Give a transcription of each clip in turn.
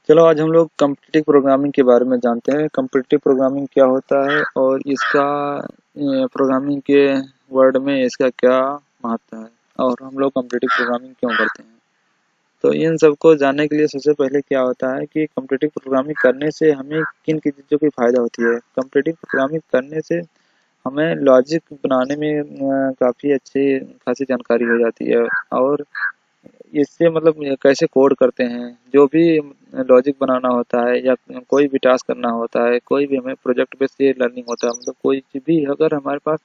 चलो आज हम लोग कम्पिटिटिव प्रोग्रामिंग के बारे में जानते हैं। कम्पिटिटिव प्रोग्रामिंग क्या होता है और इसका प्रोग्रामिंग के वर्ड में इसका क्या महत्व है और हम लोग कम्पिटिटिव प्रोग्रामिंग क्यों करते हैं। तो इन सबको जानने के लिए सबसे पहले क्या होता है कि कम्पिटिटिव प्रोग्रामिंग करने से हमें किन किन चीज़ों की फ़ायदा होती है। कम्पिटिटिव प्रोग्रामिंग करने से हमें लॉजिक बनाने में काफ़ी अच्छी खासी जानकारी हो जाती है और इससे मतलब कैसे कोड करते हैं, जो भी लॉजिक बनाना होता है या कोई भी टास्क करना होता है, कोई भी हमें प्रोजेक्ट बेस्ड ये लर्निंग होता है, मतलब कोई भी अगर हमारे पास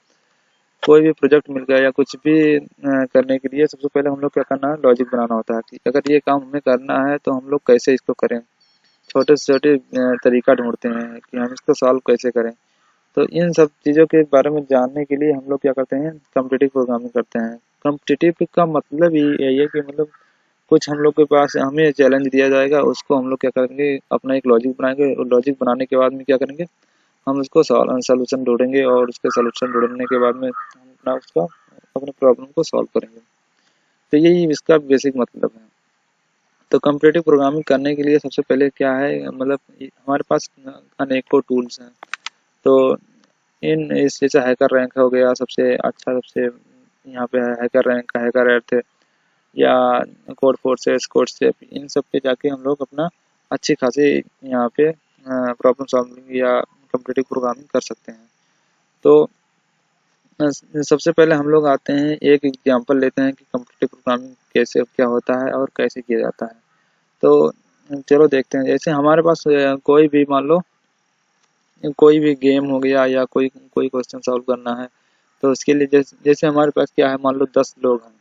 कोई भी प्रोजेक्ट मिल गया या कुछ भी करने के लिए सबसे पहले हम लोग क्या करना है, लॉजिक बनाना होता है कि अगर ये काम हमें करना है तो हम लोग कैसे इसको करें। छोटे से छोटे तरीका ढूंढते हैं कि हम इसको सॉल्व कैसे करें। तो इन सब चीज़ों के बारे में जानने के लिए हम लोग क्या करते हैं, कम्पिटिटिव प्रोग्रामिंग करते हैं। कम्पिटिटिव का मतलब ही यही है कि मतलब कुछ हम लोग के पास हमें चैलेंज दिया जाएगा, उसको हम लोग क्या करेंगे, अपना एक लॉजिक बनाएंगे और लॉजिक बनाने के बाद में क्या करेंगे, हम उसको सॉल्यूशन ढूंढेंगे और उसके सॉल्यूशन ढूंढने के बाद में हम अपना उसका अपने प्रॉब्लम को सॉल्व करेंगे। तो यही इसका बेसिक मतलब है। तो कम्पिटिटिव प्रोग्रामिंग करने के लिए सबसे पहले क्या है, मतलब हमारे पास अनेकों टूल्स हैं। तो इन इस जैसे हैकर रैंक हो गया सबसे अच्छा, सबसे यहाँ पे है हैकर रैंक, हैकर अर्थ या कोड फोर्सेस, कोडसेप, इन सब पे जाके हम लोग अपना अच्छी खासी यहाँ पे प्रॉब्लम सॉल्विंग या कम्पिटिटिव प्रोग्रामिंग कर सकते हैं। तो सबसे पहले हम लोग आते हैं, एक एग्जांपल लेते हैं कि कम्पिटिटिव प्रोग्रामिंग कैसे क्या होता है और कैसे किया जाता है। तो चलो देखते हैं। जैसे हमारे पास कोई भी मान लो कोई भी गेम हो गया या कोई कोई क्वेश्चन सॉल्व करना है, तो उसके लिए जैसे हमारे पास क्या है, मान लो 10 लोग हैं।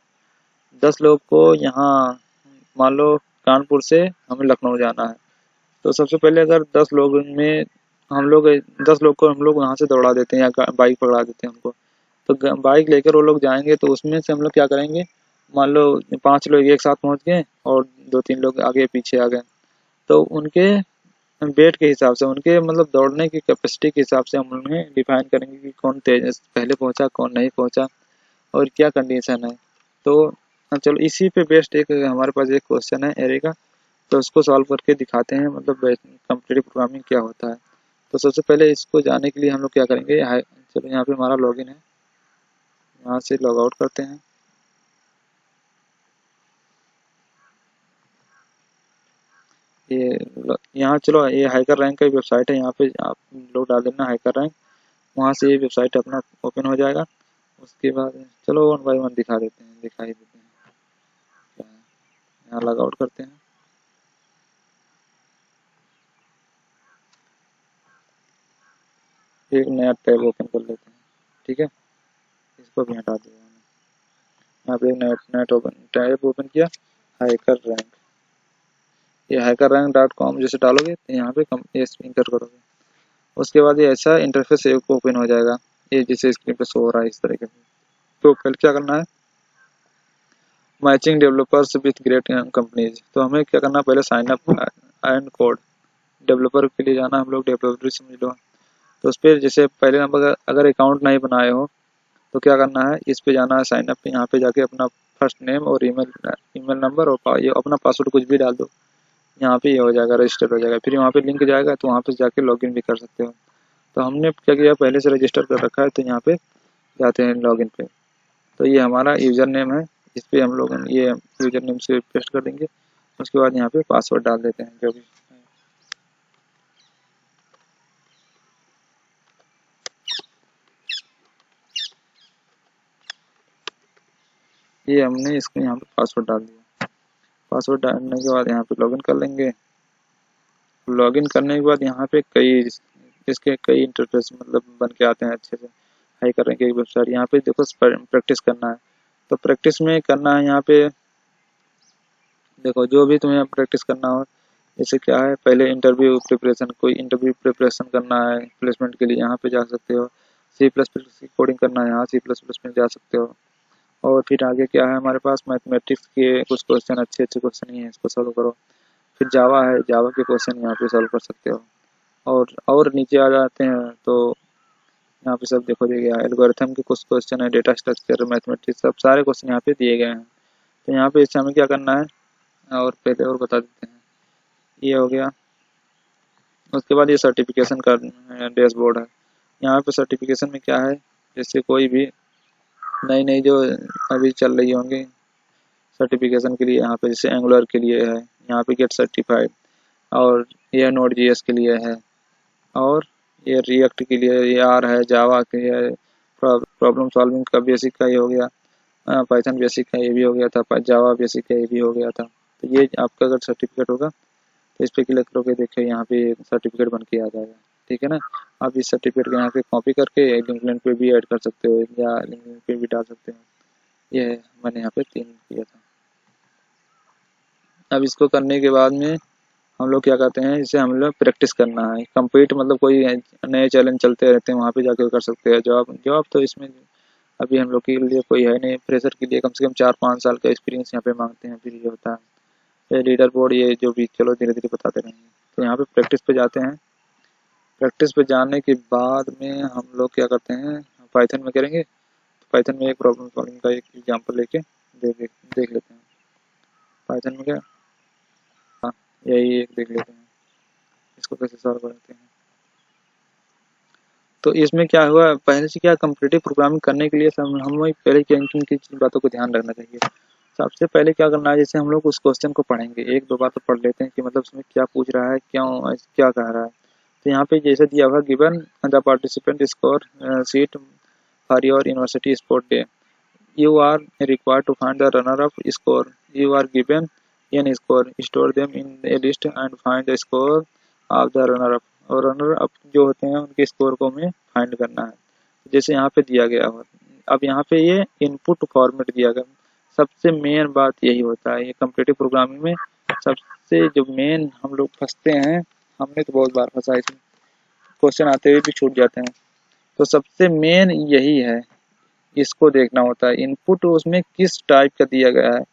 10 लोग को यहाँ मान लो कानपुर से हमें लखनऊ जाना है। तो सबसे पहले अगर 10 लोग में हम लोग 10 लोग को हम लोग वहाँ से दौड़ा देते हैं या बाइक पकड़ा देते हैं उनको। तो बाइक लेकर वो लोग जाएंगे तो उसमें से हम लोग क्या करेंगे, मान लो 5 लोग एक साथ पहुँच गए और 2-3 लोग आगे पीछे आ गए। तो उनके वेट के हिसाब से, उनके मतलब दौड़ने की कैपेसिटी के हिसाब से हम उन्हें डिफाइन करेंगे कि कौन तेज पहले पहुंचा, कौन नहीं पहुंचा और क्या कंडीशन है। तो चलो इसी पे बेस्ड एक हमारे पास एक क्वेश्चन है एरे का, तो उसको सॉल्व करके दिखाते हैं मतलब कम्पिटिटिव प्रोग्रामिंग क्या होता है। तो सबसे पहले इसको जानने के लिए हम लोग क्या करेंगे, चलो यहाँ पे हमारा लॉगिन है, यहाँ से लॉग आउट करते हैं। ये यहाँ चलो ये हैकर रैंक का वेबसाइट है, यहाँ पे आप लोग डाल देना हैकर रैंक, वहाँ से ये वेबसाइट अपना ओपन हो जाएगा। उसके बाद चलो वन बाय वन दिखा देते हैं, दिखाई देते हैं क्या है। यहाँ लॉग आउट करते हैं। एक नया टैब ओपन कर लेते हैं, ठीक है। इसको भी हटा दिया मैंने। यहाँ पे एक net net open tab open किया, हैकर रैंक। ये हैकर रैंक .com जैसे डालोगे तो यहाँ पे ये इंटर करोगे, उसके बाद ये ऐसा इंटरफेस ओपन हो जाएगा, ये जैसे स्क्रीन पे शो हो रहा है इस तरीके से। तो पहले क्या करना है, matching developers with great companies. तो हमें क्या करना है, पहले sign up and code, developer के लिए जाना, हम लोग डेवलपर समझ लो। तो उस पर जैसे पहले नंबर अगर अकाउंट नहीं बनाए हो तो क्या करना है, इस पे जाना है साइन अप पे, यहाँ पे जाके अपना फर्स्ट नेम और ईमेल ईमेल नंबर और ये अपना पासवर्ड कुछ भी डाल दो। यहाँ पे ये हो जाएगा, रजिस्टर हो जाएगा। फिर वहाँ पे लिंक जाएगा तो वहाँ पे जाके लॉगिन भी कर सकते हो। तो हमने क्या किया, पहले से रजिस्टर कर रखा है तो यहाँ पे जाते हैं लॉगिन पे। तो ये हमारा यूज़र नेम है, इस पर हम लोग ये यूज़र नेम से पेस्ट कर देंगे। उसके बाद यहाँ पे पासवर्ड डाल देते हैं जो भी। ये हमने इसको यहाँ पे पासवर्ड डाल दिया। पासवर्ड डालने के बाद यहाँ पे लॉगिन कर लेंगे। लॉगिन करने के बाद यहाँ पे कई इसके कई इंटरफेस मतलब बन के आते हैं अच्छे से। हाई कर रहे हैं वेबसाइट, यहाँ पे देखो प्रैक्टिस करना है। तो प्रैक्टिस में करना है यहाँ पे, देखो जो भी तुम्हें प्रैक्टिस करना हो, जैसे क्या है, पहले इंटरव्यू प्रिपरेशन, कोई इंटरव्यू प्रिपरेशन करना है प्लेसमेंट के लिए, यहाँ पे जा सकते हो। C++ की कोडिंग करना है, यहाँ C++ में जा सकते हो। और फिर आगे क्या है हमारे पास, मैथमेटिक्स के कुछ क्वेश्चन, अच्छे अच्छे क्वेश्चन ही हैं, इसको सॉल्व करो। फिर जावा है, जावा के क्वेश्चन यहाँ पे सॉल्व कर सकते हो। और नीचे आ जाते हैं तो यहाँ पे सब देखो दिए गया है, एल्गोरिथम के कुछ क्वेश्चन है, डेटा स्ट्रक्चर, मैथमेटिक्स, सब सारे क्वेश्चन यहाँ पे दिए गए हैं। तो यहाँ पे इससे हमें क्या करना है, और पहले और बता देते हैं। ये हो गया। उसके बाद ये सर्टिफिकेशन का डैशबोर्ड है। यहाँ पे सर्टिफिकेशन में क्या है, जैसे कोई भी नई नई जो अभी चल रही होंगी सर्टिफिकेशन के लिए, यहाँ पे जैसे एंगुलर के लिए है, यहाँ पे गेट सर्टिफाइड, और ये नोड जीएस के लिए है, और ये रिएक्ट के लिए ये आर है, जावा के लिए प्रॉब्लम सॉल्विंग का बेसिक का ये हो गया, पाइथन बेसिक का ये भी हो गया था, जावा बेसिक का ये भी हो गया था। तो ये आपका अगर सर्टिफिकेट होगा तो इस पर क्लिक करोगे, देखिए यहाँ पे सर्टिफिकेट बन के आ जाएगा। ठीक है ना। आप इस सर्टिफिकेट को यहाँ पे कॉपी करके लिंक्डइन पे भी ऐड कर सकते हो या लिंक्डइन पे भी डाल सकते हो। ये मैंने यहाँ पे 3 किया था। अब इसको करने के बाद में हम लोग क्या करते हैं, इसे हम लोग प्रैक्टिस करना है। कंप्लीट मतलब कोई नए चैलेंज चलते रहते हैं, वहाँ पे जाकर कर सकते हैं। जॉब जॉब तो इसमें अभी हम लोग के लिए कोई है नहीं। फ्रेशर के लिए कम से कम 4-5 साल का एक्सपीरियंस यहाँ पे मांगते हैं, फिर ये होता है। ये लीडर बोर्ड ये जो भी चलो धीरे धीरे बताते रहेंगे। तो यहाँ पे प्रैक्टिस पे जाते हैं। प्रैक्टिस पे जाने के बाद में हम लोग क्या करते हैं, पाइथन में करेंगे। तो पाइथन में एक प्रॉब्लम सॉल्विंग का एक एग्जाम्पल लेके देख लेते हैं। पाइथन में क्या, हाँ यही एक देख लेते हैं, इसको कैसे सॉल्व करते हैं। तो इसमें क्या हुआ, पहले से क्या कम्पिटिटिव प्रोग्रामिंग करने के लिए हम पहले किन किन बातों को ध्यान रखना चाहिए। सबसे पहले क्या करना है, जैसे हम लोग उस क्वेश्चन को पढ़ेंगे, 1-2 बार तो पढ़ लेते हैं कि मतलब उसमें क्या पूछ रहा है, क्यों क्या कह रहा है। तो यहाँ पे जैसे दिया हुआ given the participant score sheet for your university sport day, you are required to find the runner up score, you are given n score, store them in a list and find the score of the runner up. और runner up जो होते हैं उनके score को हमें find करना है, जैसे यहाँ पे दिया गया हो। अब यहाँ पे ये इनपुट फॉर्मेट दिया गया। सबसे मेन बात यही होता है ये कम्पिटिटिव प्रोग्रामिंग में, सबसे जो मेन हम लोग फंसते हैं, हमने तो बहुत बार फंसा है, क्वेश्चन आते हुए भी छूट जाते हैं। तो सबसे मेन यही है, इसको देखना होता है इनपुट उसमें किस टाइप का दिया गया है।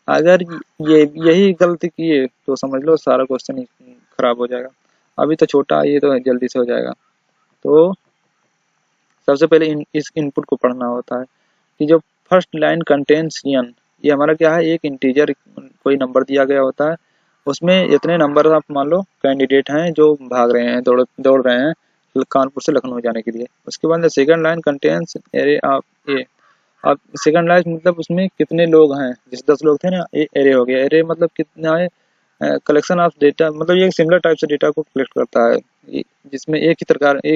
अगर ये यही गलती किए तो समझ लो सारा क्वेश्चन ही खराब हो जाएगा। अभी तो छोटा है, ये तो जल्दी से हो जाएगा। तो सबसे पहले इस इनपुट को पढ़ना होता है कि जो फर्स्ट लाइन कंटेन्स एन, ये हमारा क्या है, एक इंटीजर कोई नंबर दिया गया होता है। उसमें इतने नंबर आप मान लो कैंडिडेट हैं जो भाग रहे हैं, दौड़ रहे हैं कानपुर से लखनऊ जाने के लिए। उसके बाद second line contains array of A. अब सेकंड लाइन मतलब उसमें कितने लोग हैं, जैसे 10 लोग थे ना, एरे हो गया। एरे मतलब कितना है, कलेक्शन ऑफ डेटा, मतलब ये सिमिलर टाइप से डेटा को कलेक्ट करता है, जिसमें एक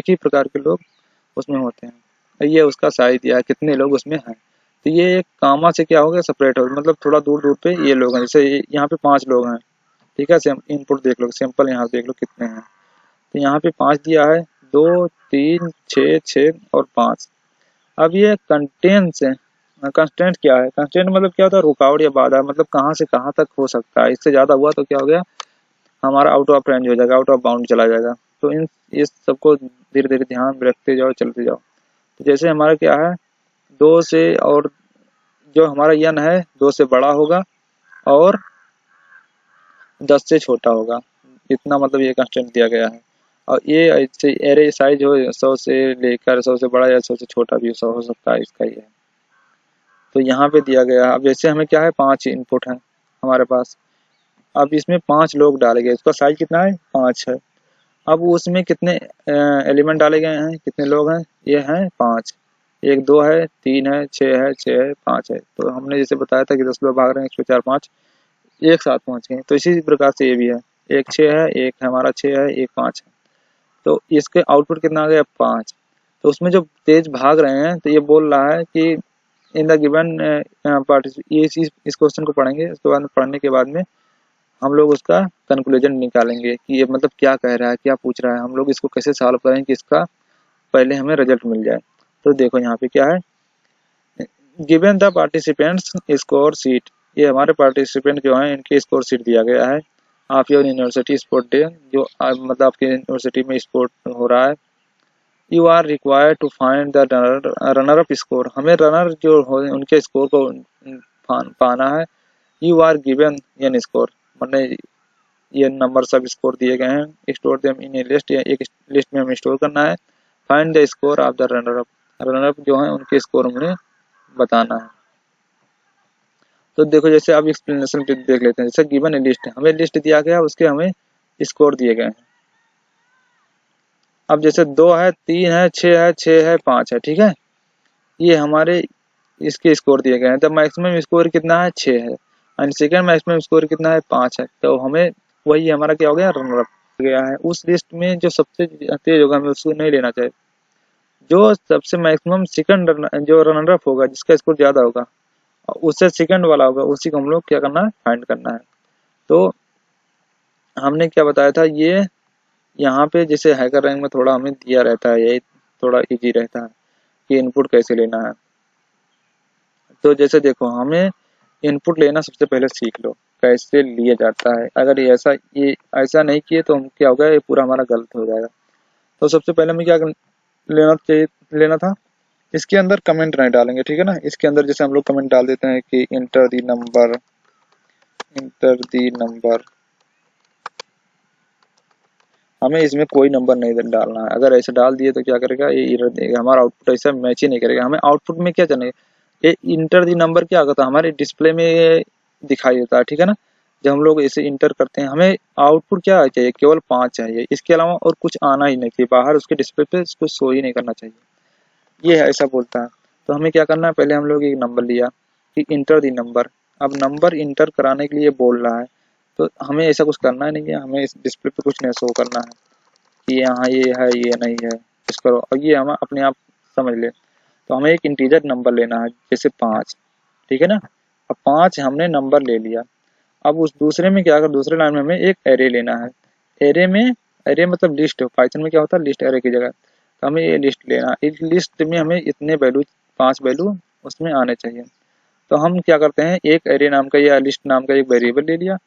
ही प्रकार के लोग उसमें होते हैं। ये उसका साइज दिया है कितने लोग उसमें हैं। तो ये एक कामा से क्या हो गया, सेपरेट हो, मतलब थोड़ा दूर दूर पे ये लोग हैं। जैसे यहाँ पे 5 लोग हैं, ठीक है। इनपुट देख लो, सैंपल यहाँ देख लो कितने हैं। तो यहाँ पे 5 दिया है, 2 3 6 और 5। अब ये कंटेंट्स है। कंस्टेंट क्या है, कंस्टेंट मतलब क्या होता है, रुकावट या बाधा, मतलब कहाँ से कहाँ तक हो सकता है। इससे ज्यादा हुआ तो क्या हो गया, हमारा आउट ऑफ रेंज हो जाएगा, आउट ऑफ बाउंड चला जाएगा। तो इन इस सबको धीरे धीरे ध्यान में रखते जाओ, चलते जाओ। तो जैसे हमारा क्या है, 2 से, और जो हमारा यन है 2 से बड़ा होगा और 10 से छोटा होगा, इतना मतलब ये कंस्टेंट दिया गया है। और ये ऐसे एरे साइज हो 100 से लेकर 100 से बड़ा या 100 से छोटा भी हो सकता है, इसका ही है। तो यहाँ पे दिया गया है। अब जैसे हमें क्या है, 5 इनपुट है हमारे पास। अब इसमें 5 लोग डाले गए, इसका साइज कितना है, 5 है। अब उसमें कितने एलिमेंट डाले गए हैं, कितने लोग हैं, ये हैं 5। 1 2 है, 3 है, 6 है, 6 है, 5 है। तो हमने जैसे बताया था कि 10 लोग भाग रहे हैं, 1 4 5 एक साथ पहुंच गए। तो इसी प्रकार से ये भी है, 1 6 है, एक हमारा 6 है, एक 5 है। तो इसके आउटपुट कितना आ गया, 5। तो उसमें जो तेज भाग रहे हैं, तो ये बोल रहा है कि इन द गिवन ये इस क्वेश्चन को पढ़ेंगे। उसके बाद पढ़ने के बाद में हम लोग उसका कंक्लूजन निकालेंगे कि ये मतलब क्या कह रहा है, क्या पूछ रहा है, हम लोग इसको कैसे सॉल्व करें कि इसका पहले हमें रिजल्ट मिल जाए। तो देखो यहाँ पे क्या है, given the participants score seat, ये हमारे पार्टिसिपेंट जो हैं इनके स्कोर सीट दिया गया है। आप योर यूनिवर्सिटी स्पोर्ट डे, जो मतलब आपके यूनिवर्सिटी में स्पोर्ट हो रहा है। You are required to find the runner up score, हमें रनर जो हो उनके स्कोर को पाना है। You are given n score, मतलब ये नंबर सब स्कोर दिए गए हैं। Store them in a list, या एक लिस्ट में हमें स्टोर करना है। Find the score of the runner up, runner up जो है उनके स्कोर हमें बताना है। तो देखो जैसे अब एक्सप्लेनेशन पे देख लेते हैं। जैसे गिवन ए लिस्ट, हमें लिस्ट दिया गया, उसके हमें स्कोर दिए गए हैं। अब जैसे 2 है, 3 है, 6 है, 6 है, 5 है, ठीक है, ये हमारे इसके स्कोर दिए गए हैं। तो मैक्सिमम स्कोर कितना है, 6 है, एंड सेकेंड मैक्सिमम स्कोर कितना है, 5 है। तो हमें वही हमारा क्या हो गया, रनर अप गया है। उस लिस्ट में जो सबसे तेज होगा हमें उसको नहीं लेना चाहिए। जो सबसे मैक्सिमम सेकंड जो रनर अप होगा, जिसका स्कोर ज्यादा होगा, उससे सेकंड वाला होगा, उसी को हम लोग क्या करना है, फाइंड करना है। तो हमने क्या बताया था, ये यहाँ पे जैसे हैकर रैंक में थोड़ा हमें दिया रहता है, यही थोड़ा इजी रहता है कि इनपुट कैसे लेना है। तो जैसे देखो, हमें इनपुट लेना सबसे पहले सीख लो कैसे लिया जाता है। अगर ये ऐसा नहीं किए तो हम क्या होगा, ये पूरा हमारा गलत हो जाएगा। तो सबसे पहले हमें क्या लेना चाहिए, लेना था, इसके अंदर कमेंट नहीं डालेंगे, ठीक है ना। इसके अंदर जैसे हम लोग कमेंट डाल देते हैं कि inter the number, inter the number, हमें इसमें कोई नंबर नहीं डालना है। अगर ऐसे डाल दिए तो क्या करेगा, ये एरर देगा, हमारा आउटपुट ऐसा मैच ही नहीं करेगा। हमें आउटपुट में क्या चाहिए, ये इंटर दी नंबर क्या होता है, हमारे डिस्प्ले में ये दिखाई देता है, ठीक है ना। जब हम लोग इसे इंटर करते हैं, हमें आउटपुट क्या चाहिए, केवल 5 चाहिए, इसके अलावा और कुछ आना ही नहीं चाहिए बाहर, उसके डिस्प्ले पे इसको शो ही नहीं करना चाहिए। ये है, ऐसा बोलता है। तो हमें क्या करना है, पहले हम लोग एक नंबर लिया कि इंटर दी नंबर। अब नंबर इंटर कराने के लिए बोल रहा है, तो हमें ऐसा कुछ करना ही नहीं है, हमें इस डिस्प्ले पे कुछ नहीं शो करना है कि यहाँ ये है, ये नहीं है, इस करो, और ये हम अपने आप समझ ले। तो हमें एक इंटीजर नंबर लेना है, जैसे 5, ठीक है ना। अब 5 हमने नंबर ले लिया। अब उस दूसरे में क्या कर, दूसरे लाइन में हमें एक एरे लेना है। एरे में, एरे मतलब लिस्ट, पाइथन में क्या होता है, लिस्ट एरे की जगह। तो हमें ये लिस्ट लेना है, इस लिस्ट में हमें इतने वैल्यू, 5 वैल्यू उसमें आने चाहिए। तो हम क्या करते हैं, एक एरे नाम का या लिस्ट नाम का एक वेरिएबल ले लिया,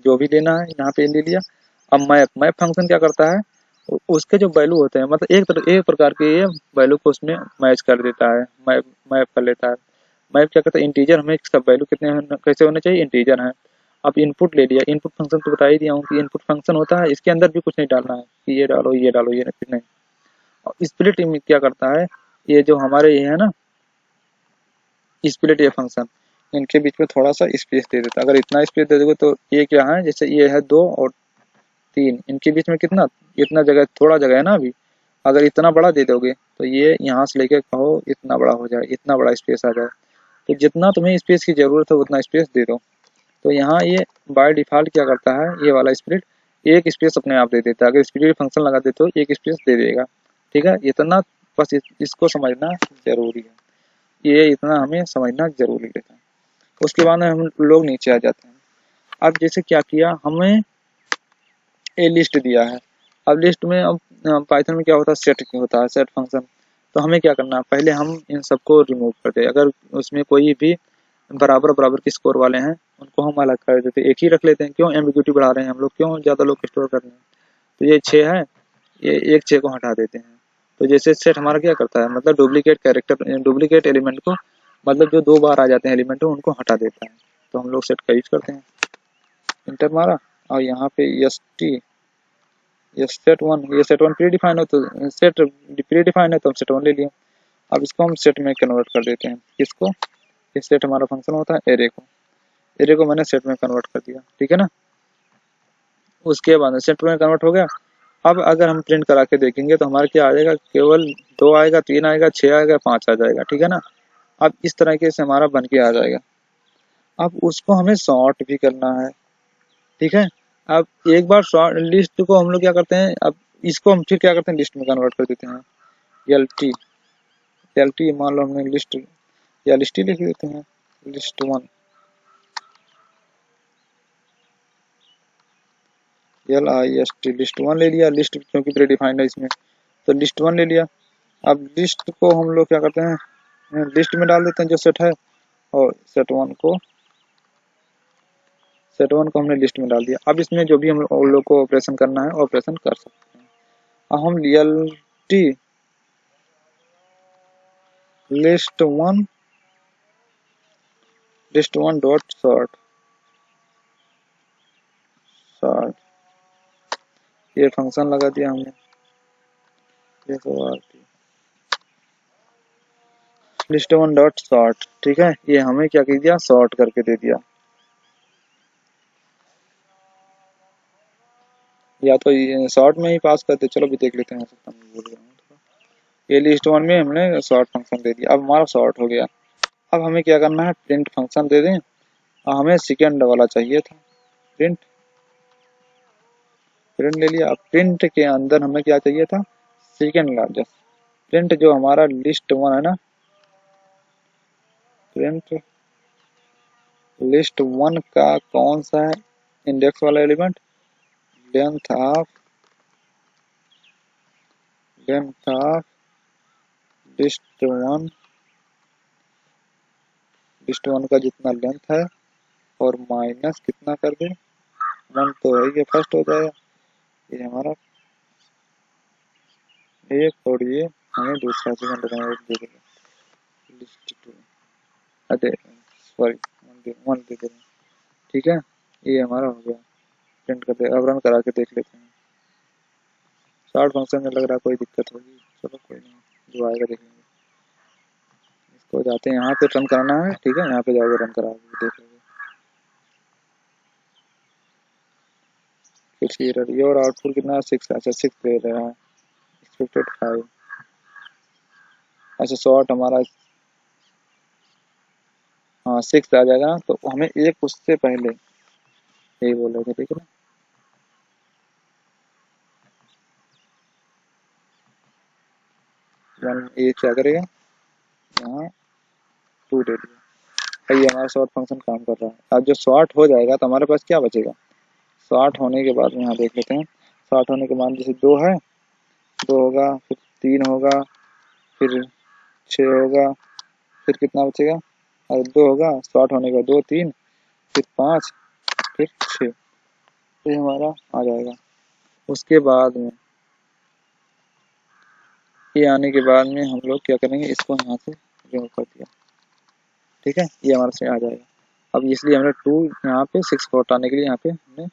जो भी लेना है यहाँ पे ले लिया। अब मैप फंक्शन क्या करता है, उसके जो वैल्यू होते हैं, मतलब एक प्रकार के ये वैल्यू को उसमें मैच कर देता है, मैप मैप कर लेता है। मैप क्या करता है, इंटीजर, हमें सब वैल्यू कैसे होने चाहिए, इंटीजर है। अब इनपुट ले लिया, इनपुट फंक्शन तो बता ही दिया हूँ कि इनपुट फंक्शन होता है, इसके अंदर भी कुछ नहीं डालना है कि ये डालो, ये डालो, ये नहीं। और स्प्लिट क्या करता है, ये जो हमारे ये है ना, स्प्लिट ये फंक्शन, इनके बीच में थोड़ा सा स्पेस दे देता है। अगर इतना स्पेस दे दोगे तो ये क्या है, जैसे ये है 2 और 3, इनके बीच में कितना, इतना जगह, थोड़ा जगह है ना अभी। अगर इतना बड़ा दे दोगे तो ये यहाँ से लेके कहो इतना बड़ा हो जाए, इतना बड़ा स्पेस आ जाए। तो जितना तुम्हें स्पेस की जरूरत है उतना स्पेस दे दो। तो यहाँ ये बाय डिफॉल्ट क्या करता है, ये वाला स्प्लिट एक स्पेस अपने आप दे देता है। अगर स्प्लिट फंक्शन लगा दे तो एक स्पेस दे देगा, ठीक है। इतना बस इसको समझना जरूरी है, ये इतना हमें समझना जरूरी रहता है। उसके बाद में हम लोग नीचे आ जाते हैं। अब जैसे क्या किया, हमें ए लिस्ट दिया है। अब लिस्ट में, अब पाइथन में क्या होता है, सेट होता है, सेट फंक्शन। तो हमें क्या करना है, पहले हम इन सबको रिमूव कर दे। अगर उसमें कोई भी बराबर बराबर के स्कोर वाले हैं, उनको हम अलग कर देते, एक ही रख लेते हैं। क्यों एम्बिग्यूटी बढ़ा रहे हैं हम लोग, क्यों ज़्यादा लोग स्टोर कर रहे हैं। तो ये 6 है, ये एक 6 को हटा देते हैं। तो जैसे सेट हमारा क्या करता है, मतलब डुप्लीकेट कैरेक्टर, डुप्लीकेट एलिमेंट को, मतलब जो 2 बार आ जाते हैं एलिमेंट, उनको हटा देता है। तो हम लोग सेट का यूज करते हैं, इंटर मारा, और यहाँ पे एस टी, ये सेट वन प्री डिफाइन हो तो सेट प्री डिफाइन है तो हम सेट वन ले लिया। अब इसको हम सेट में कन्वर्ट कर देते हैं, इसको, ये सेट हमारा फंक्शन होता है, एरे को मैंने सेट में कन्वर्ट कर दिया, ठीक है ना। उसके बाद सेट में कन्वर्ट हो गया। अब अगर हम प्रिंट करा के देखेंगे तो हमारा क्या आ जाएगा, केवल 2 आएगा, 3 आएगा, 6 आएगा, 5 आ जाएगा, ठीक है ना। अब इस तरीके से हमारा बन के आ जाएगा। अब उसको हमें सॉर्ट भी करना है, ठीक है। अब एक बार सॉर्ट लिस्ट को हम लोग क्या करते हैं, अब इसको हम फिर क्या करते हैं, लिस्ट में कन्वर्ट कर देते हैं। एल टी, एल टी मान लो हमने लिस्ट या लिस्ट ही लिख देते हैं, list one, L I S T, list one ले लिया। लिस्ट क्योंकि प्री डिफाइंड है इसमें, तो लिस्ट वन ले लिया। अब लिस्ट को हम लोग क्या करते हैं, लिस्ट में डाल देते हैं जो सेट है, और सेट वन को हमने लिस्ट में डाल दिया। अब इसमें जो भी हम लोग को ऑपरेशन करना है ऑपरेशन कर सकते हैं। अब हम L T list one dot sort, ये फंक्शन लगा दिया हमने, लिस्ट वन डॉट सॉर्ट, ठीक है। ये हमें क्या कर दिया, सॉर्ट करके दे दिया। या तो ये शॉर्ट में ही पास करते, चलो भी देख लेते हैं, हो सकता मैं भूल गया हूँ थोड़ा। ये लिस्ट वन में हमने शॉर्ट फंक्शन दे दिया, अब हमारा शॉर्ट हो गया। अब हमें क्या करना है, प्रिंट फंक्शन दे दें। हमें सेकेंड वाला चाहिए था, प्रिंट। प्रिंट ले लिया। अब प्रिंट के अंदर हमें क्या चाहिए था, सेकेंड लार्जेस्ट। प्रिंट जो हमारा लिस्ट वन है ना, प्रिंट लिस्ट वन का कौन सा है इंडेक्स वाला element, length of length of list one, list one का जितना लेंथ है और माइनस कितना कर दे, वन तो है, ये फर्स्ट हो जाएगा, ये हमारा एक, और ये हमें दूसरा सेकंड दे देगा, लिस्ट टू, अरे सॉरी वन दे देगा। ठीक है, ये हमारा हो गया, प्रिंट कर दे। अब रन करा के देख लेते हैं। शॉर्ट फंक्शन में लग रहा है कोई दिक्कत होगी, चलो कोई नहीं, जो आएगा देखेंगे। इसको जाते हैं यहाँ पे रन कराना है, ठीक है, यहाँ पे जाओगे रन करा के देख लोगे। कुछ एरर, ये और आउटपुट कितना, 6, अच्छा 6 दे रहा है, एक्सपेक्टेड 5। अच्छा शॉर्ट हमारा, हाँ 6 आ जाएगा ना, तो हमें एक उससे पहले यही बोल रहे थे, ठीक है ना। वन ये क्या करेगा, यहाँ 2 दे दिया। भाई हमारा शॉर्ट फंक्शन काम कर रहा है। अब जो शॉर्ट हो जाएगा तो हमारे पास क्या बचेगा, शॉर्ट होने के बाद में यहाँ देख लेते हैं। शॉर्ट होने के बाद जैसे 2 है, 2 होगा, फिर 3 होगा, फिर 6 होगा, फिर कितना बचेगा, और 2 होगा, शॉर्ट होने के बाद 2 3, फिर 5, फिर 6, तो ये हमारा आ जाएगा। उसके बाद में ये आने के बाद में हम लोग क्या करेंगे, इसको यहाँ से रिमूव कर दिया, ठीक है, ये हमारे से आ जाएगा। अब इसलिए हमने 2 यहाँ पे 6 को हटाने के लिए यहाँ पे हमने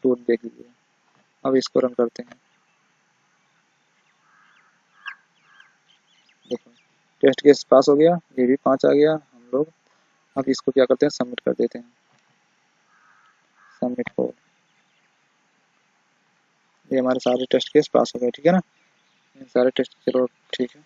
2 देख लिया। अब इसको रन करते हैं, देखो टेस्ट केस पास हो गया, ये भी 5 आ गया। हम लोग अब इसको क्या करते हैं, सबमिट कर देते हैं, सबमिट को। ये हमारे सारे टेस्ट केस पास हो गए, ठीक है ना, सारे टेस्ट, चलो ठीक है।